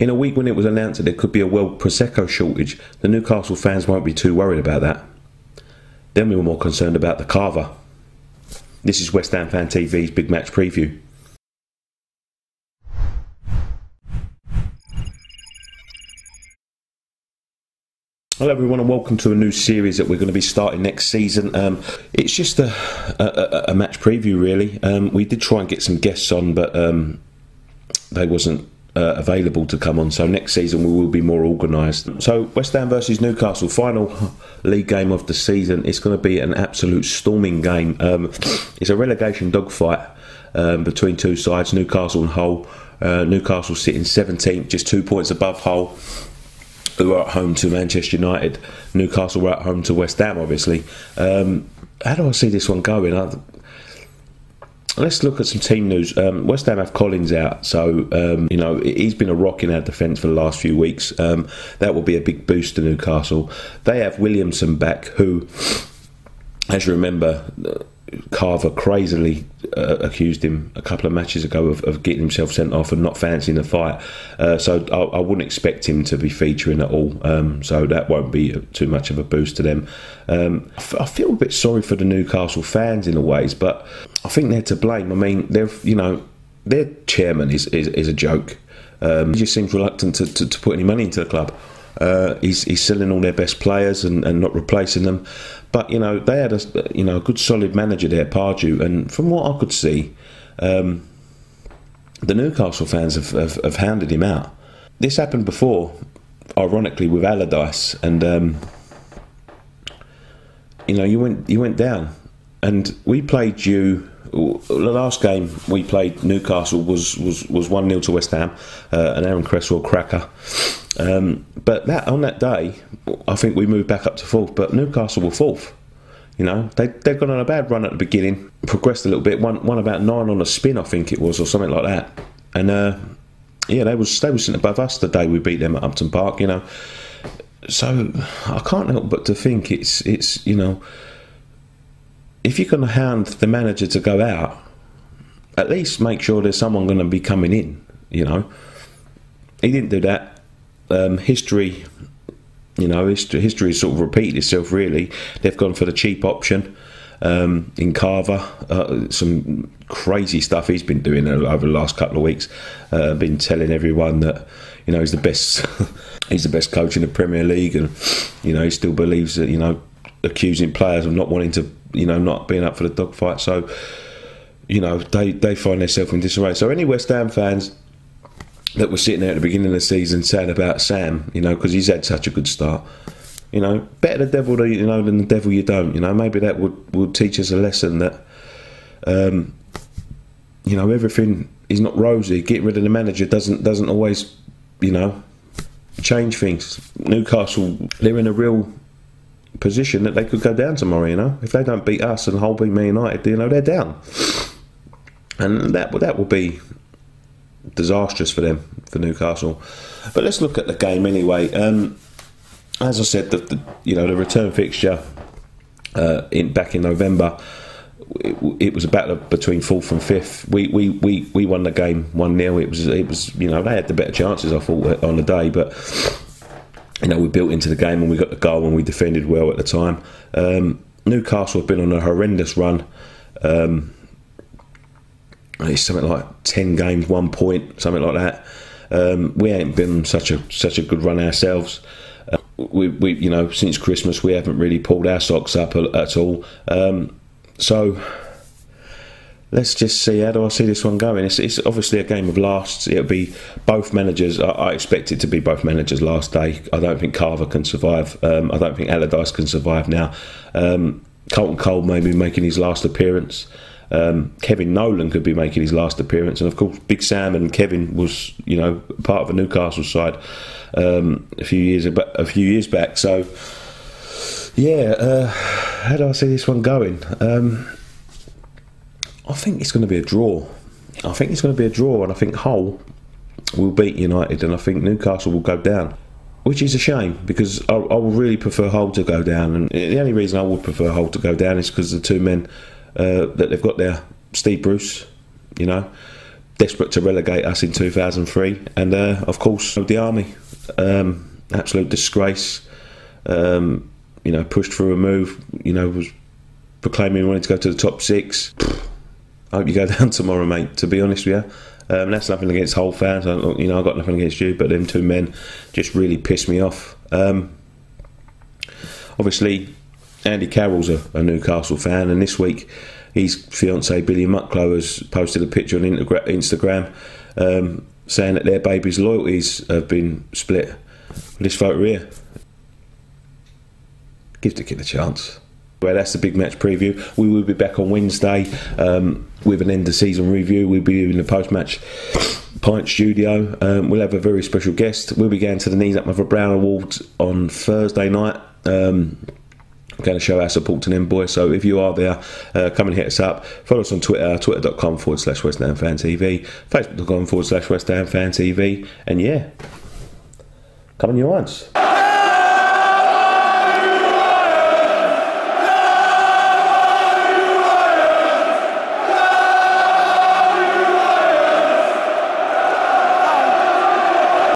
In a week when it was announced that there could be a world Prosecco shortage, the Newcastle fans won't be too worried about that. Then we were more concerned about the carver. This is West Ham Fan TV's Big Match Preview. Hello everyone and welcome to a new series that we're going to be starting next season. It's just a match preview really. We did try and get some guests on, but they wasn't available to come on, so next season we will be more organised. So West Ham versus Newcastle, final league game of the season. It's going to be an absolute storming game. It's a relegation dogfight between two sides, Newcastle and Hull. Newcastle sitting 17th, just 2 points above Hull, who are at home to Manchester United. Newcastle were at home to West Ham, obviously. How do I see this one going? Let's look at some team news. West Ham have Collins out, so you know, he's been a rock in our defence for the last few weeks. That will be a big boost to Newcastle. They have Williamson back, who, as you remember, Carver crazily accused him a couple of matches ago of getting himself sent off and not fancying the fight. So I wouldn't expect him to be featuring at all. So that won't be too much of a boost to them. I feel a bit sorry for the Newcastle fans in a ways, but I think they're to blame. I mean, their chairman is a joke. He just seems reluctant to put any money into the club. He's selling all their best players and not replacing them. But you know, they had a good solid manager there, Pardew, and from what I could see, the Newcastle fans have hounded him out. This happened before, ironically, with Allardyce, and you know, you went down, and we played you. The last game we played Newcastle was 1-0 to West Ham, an Aaron Cresswell cracker. But on that day, I think we moved back up to fourth. But Newcastle were fourth. You know, they'd gone on a bad run at the beginning, progressed a little bit, won about 9 on a spin, I think it was, or something like that. And yeah, they were sitting above us the day we beat them at Upton Park. You know, so I can't help but to think it's you know, if you're going to hound the manager to go out, at least make sure there's someone going to be coming in. You know, he didn't do that. History, you know, history has sort of repeated itself. Really, they've gone for the cheap option in Carver. Some crazy stuff he's been doing over the last couple of weeks. Been telling everyone that, you know, he's the best. He's the best coach in the Premier League, and you know, he still believes that, you know, accusing players of not wanting to, you know, not being up for the dogfight. So, you know, they find themselves in disarray. So any West Ham fans that were sitting there at the beginning of the season saying about Sam, you know, because he's had such a good start, you know, better the devil you know than the devil you don't. You know, maybe that would teach us a lesson that, you know, everything is not rosy. Getting rid of the manager doesn't always, you know, change things. Newcastle, they're in a real position that they could go down tomorrow. You know, if they don't beat us and Hull beat Man United, you know, they're down, and that will be disastrous for them, for Newcastle. But let's look at the game anyway. As I said, you know, the return fixture back in November, it was a battle between 4th and 5th. We won the game 1-0. It was you know, they had the better chances, I thought, on the day, but you know, we built into the game and we got the goal and we defended well at the time. Newcastle have been on a horrendous run. It's something like 10 games, 1 point, something like that. We ain't been such a good run ourselves. We you know, since Christmas we haven't really pulled our socks up at all. So let's just see, how do I see this one going? It's obviously a game of lasts. It'll be both managers. I expect it to be both managers' last day. I don't think Carver can survive. I don't think Allardyce can survive now. Carlton Cole may be making his last appearance. Kevin Nolan could be making his last appearance, and of course Big Sam and Kevin was, you know, part of a Newcastle side a few years back. So yeah, how do I see this one going? I think it's going to be a draw. And I think Hull will beat United, and I think Newcastle will go down, which is a shame, because I would really prefer Hull to go down. And the only reason I would prefer Hull to go down is because the two men that they've got there, Steve Bruce, you know, desperate to relegate us in 2003, and of course the army, absolute disgrace. You know, pushed for a move. You know, was proclaiming he wanted to go to the top 6. I hope you go down tomorrow, mate. To be honest with you, that's nothing against Hull fans. You know, I've got nothing against you, but them two men just really pissed me off. Obviously, Andy Carroll's a Newcastle fan, and this week his fiancée Billy Mucklow has posted a picture on Instagram saying that their baby's loyalties have been split. This photo here. Give the kid a chance. Well, that's the big match preview. We will be back on Wednesday with an end of season review. We'll be in the post-match pint studio. We'll have a very special guest. We'll be going to the Knees Up Mother Brown Awards on Thursday night. We're going to show our support to them boys. So if you are there, come and hit us up. Follow us on Twitter, twitter.com/West Ham Fan TV, facebook.com/West Ham Fan TV, and yeah, come on your irons.